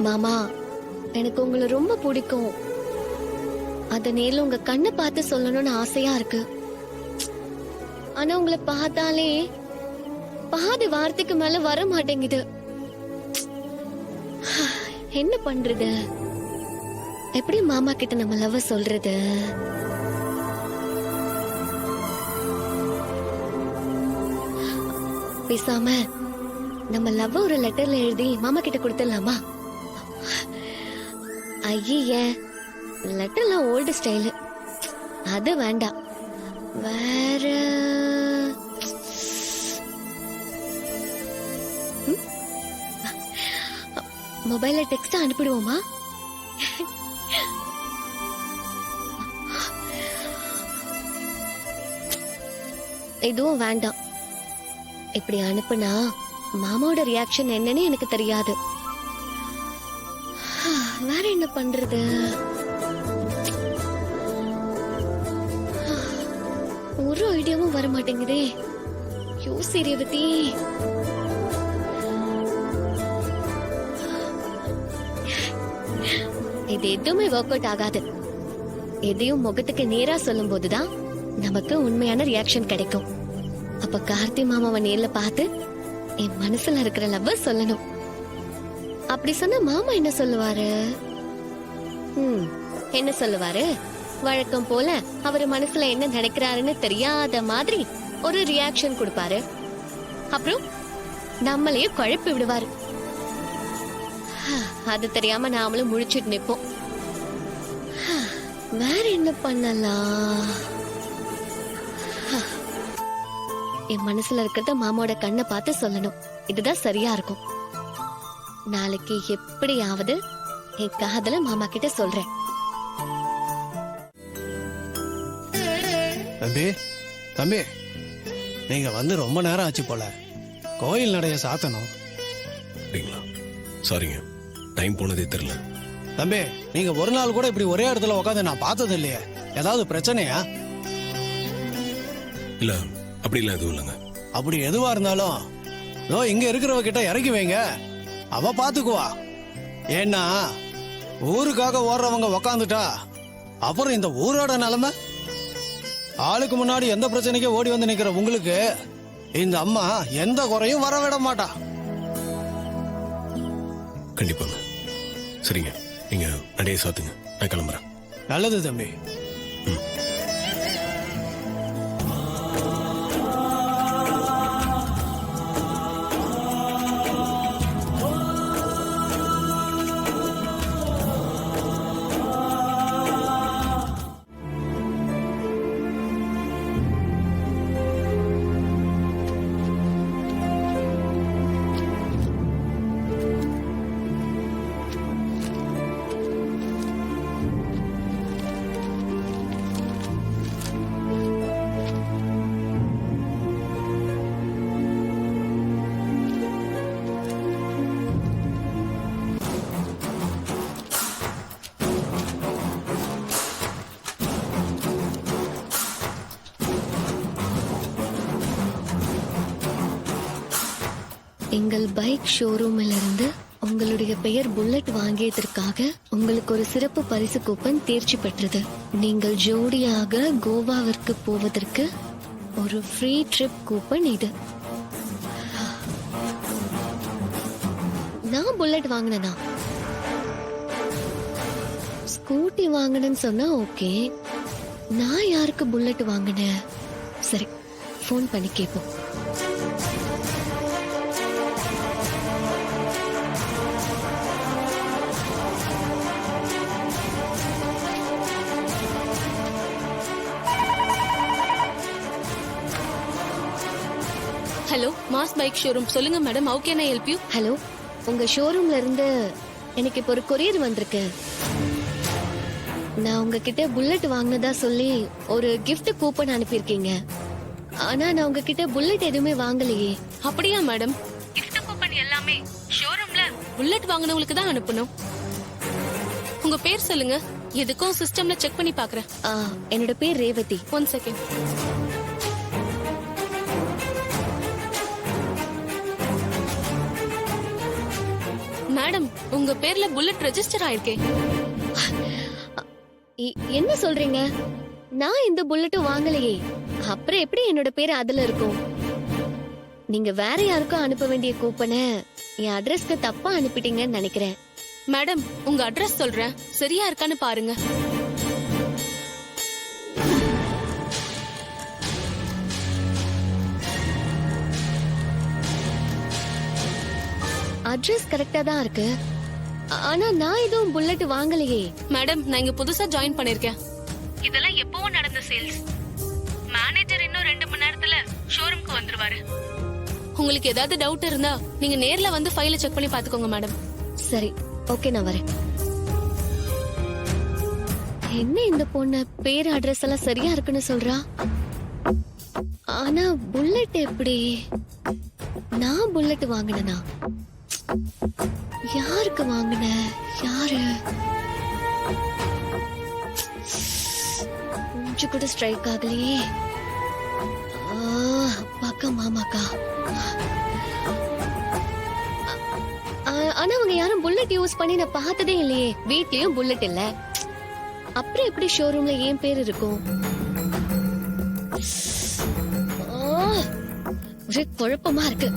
மாமா, எனக்கு உங்களை ரொம்ப பிடிக்கும். அத நேர்ல உங்க கண்ணை பார்த்து சொல்லணும்னு ஆசையா இருக்கு. ஆனா உங்களை பார்த்தாலே பாதி வார்த்தைக்கு மேல வர மாட்டேங்குது. என்ன பண்றது? எப்படி மாமா கிட்ட நம்ம லவ் சொல்றது? பேசாம நம்ம லவ் ஒரு லெட்டர்ல எழுதி மாமா கிட்ட கொடுத்துடலாமா? ஐய, லெட்டர்லாம் ஓல்டு ஸ்டைலு, அது வேண்டாம். வேற மொபைல்ல டெக்ஸ்ட் அனுப்பிடுவோமா? எதுவும் வேண்டாம். இப்படி அனுப்புனா மாமாவோட ரியாக்ஷன் என்னன்னு எனக்கு தெரியாது. வேற என்ன பண்றது? ஒரு ஐடியாவும் வர மாட்டேங்குதே. யோசி ரேவதி. இது எதுவுமே ஒர்க் அவுட் ஆகாது. எதையும் முகத்துக்கு நேரா சொல்லும் போதுதான் நமக்கு உண்மையான ரியாக்ஷன் கிடைக்கும். அப்ப கார்த்தி மாமாவை நேர்ல பார்த்து என் மனசுல இருக்கிற லவ் சொல்லணும். அப்படி சொன்ன மாமா என்ன சொல்லுவாரு? என்ன சொல்லுவாரு? வழக்கம் போல அவர் மனசுல என்ன நினைக்கிறாருன்னு தெரியாத மாதிரி ஒரு ரியாக்ஷன் கொடுப்பாரு. அப்புறம் நம்மளையே குழப்பி விடுவாரு. அது தெரியாம நாமளும் முழிச்சிட்டு நிப்போம். வேற என்ன பண்ணலாம்? என் மனசுல இருக்கிறத மாமாவோட கண்ணை பார்த்து சொல்லணும். இதுதான் சரியா இருக்கும். நாளைக்கு எப்படியாவது என் காதல மாமா கிட்ட சொல்றேன். தம்பி, தம்பி, நீங்க வந்து ரொம்ப நேரம் ஆச்சு போல. கோயில் நடைய சாத்தணும். சாரிங்க, டைம் போனதே தெரியல. தம்பி, நீங்க ஒரு நாள் கூட இப்படி ஒரே இடத்துல உட்காந்து நான் பார்த்தது இல்லையே. ஏதாவது பிரச்சனையா? இல்ல, அப்படிலாம் எதுவும் இல்லைங்க. அப்படி எதுவா இருந்தாலும் இங்க இருக்கிறவ கிட்ட இறக்கி வைங்க, அவ பாத்துக்குவா. ஏன்னா ஊருக்காக ஓடுறவங்க உக்காந்துட்டா அப்புறம் இந்த ஊரோட நிலைமை. ஆளுக்கு முன்னாடி எந்த பிரச்சனைக்கும் ஓடி வந்து நிக்கிற உங்களுக்கு இந்த அம்மா எந்த குறையும் வர விட மாட்டா. கண்டிப்பாங்க. சரிங்க, நீங்க நடைய சாத்துங்க, நான் கிளம்புறேன். நல்லது தம்பி. எங்கள் பைக் ஷோரூமில் இருந்து உங்களுடைய பெயர் புல்லட் வாங்கியதற்காக உங்களுக்கு ஒரு சிறப்பு பரிசு கூப்பன் தேர்ச்சி பெற்றது. நீங்கள் ஜோடியாக கோவாவிற்கு போவதற்கு ஒரு ஃப்ரீ ட்ரிப் கூப்பன் இது. நான் புல்லட் வாங்கினா, ஸ்கூட்டி வாங்கினேன்னு சொன்னா ஓகே. நான் யாருக்கு புல்லட் வாங்கினேன்? சரி, போன் பண்ணி கேட்போம். Hello, mass bike showroom. சொல்லுங்க madam, how can I help you? Hello, உங்க ஷோரூம்ல இருந்து எனக்கு இப்போ ஒரு கொரியர் வந்திருக்கு. நான் உங்ககிட்ட புல்லட் வாங்கினதா சொல்லி ஒரு gift கூப்பன் அனுப்பியிருக்கீங்க. ஆனா நான் உங்ககிட்ட புல்லட் எதுவுமே வாங்கலையே. அப்படியா மேடம்? gift கூப்பன் எல்லாமே ஷோரூம்ல புல்லட் வாங்குனவங்களுக்கு தான் அனுப்பணும். உங்க பேர் சொல்லுங்க, எதுக்கும் சிஸ்டம்ல செக் பண்ணி பாக்குறேன். என்னோட பேர் ரேவதி. 1 செகண்ட். மேடம் உங்க பேர்ல புல்லட் ரெஜிஸ்டர் ஆயிருக்கே. என்ன சொல்றீங்க? நான் இந்த புல்லட்டும் வாங்கலையே. அப்புறம் எப்படி என்னோட பேர் அதுல இருக்கும்? நீங்க வேற யாருக்கும் அனுப்ப வேண்டிய கூப்பனை என் அட்ரஸ்க்கு தப்பா அனுப்பிட்டீங்கன்னு நினைக்கிறேன். மேடம் உங்க அட்ரஸ் சொல்றேன், சரியா இருக்கான்னு பாருங்க. அட்ரஸ் கரெக்டா தான் இருக்கு. ஆனா நான் எதுவும் புல்லட் வாங்கலையே. மேடம் நான் இங்க புதுசா ஜாயின் பண்ணிருக்கேன். இதெல்லாம் எப்பவோ நடந்த சேல்ஸ். மேனேஜர் இன்னும் 2 மணி நேரத்துல ஷோரூம்க்கு வந்துருவாரு. உங்களுக்கு ஏதாவது டவுட் இருந்தா நீங்க நேர்ல வந்து ஃபைலை செக் பண்ணி பாத்துக்கோங்க மேடம். சரி, ஓகே, நான் வரேன். என்ன இந்த பொண்ணு பேர் அட்ரஸ் எல்லாம் சரியா இருக்குன்னு சொல்றா? ஆனா புல்லட் எப்படி? நான் புல்லட் வாங்கினா யாருக்கு வாங்கின? யாரு? கொஞ்சம் கூட ஸ்ட்ரைக் ஆகலையே. அப்பாக்கா மாமாக்கா. ஆனா அவங்க யாரும் புல்லட் யூஸ் பண்ணி நான் பார்த்ததே இல்லையே. வீட்லயும் புல்லட் இல்ல. அப்புறம் எப்படி ஷோரூம்ல ஏன் பேர் இருக்கும்? ஒரே குழப்பமா இருக்கு.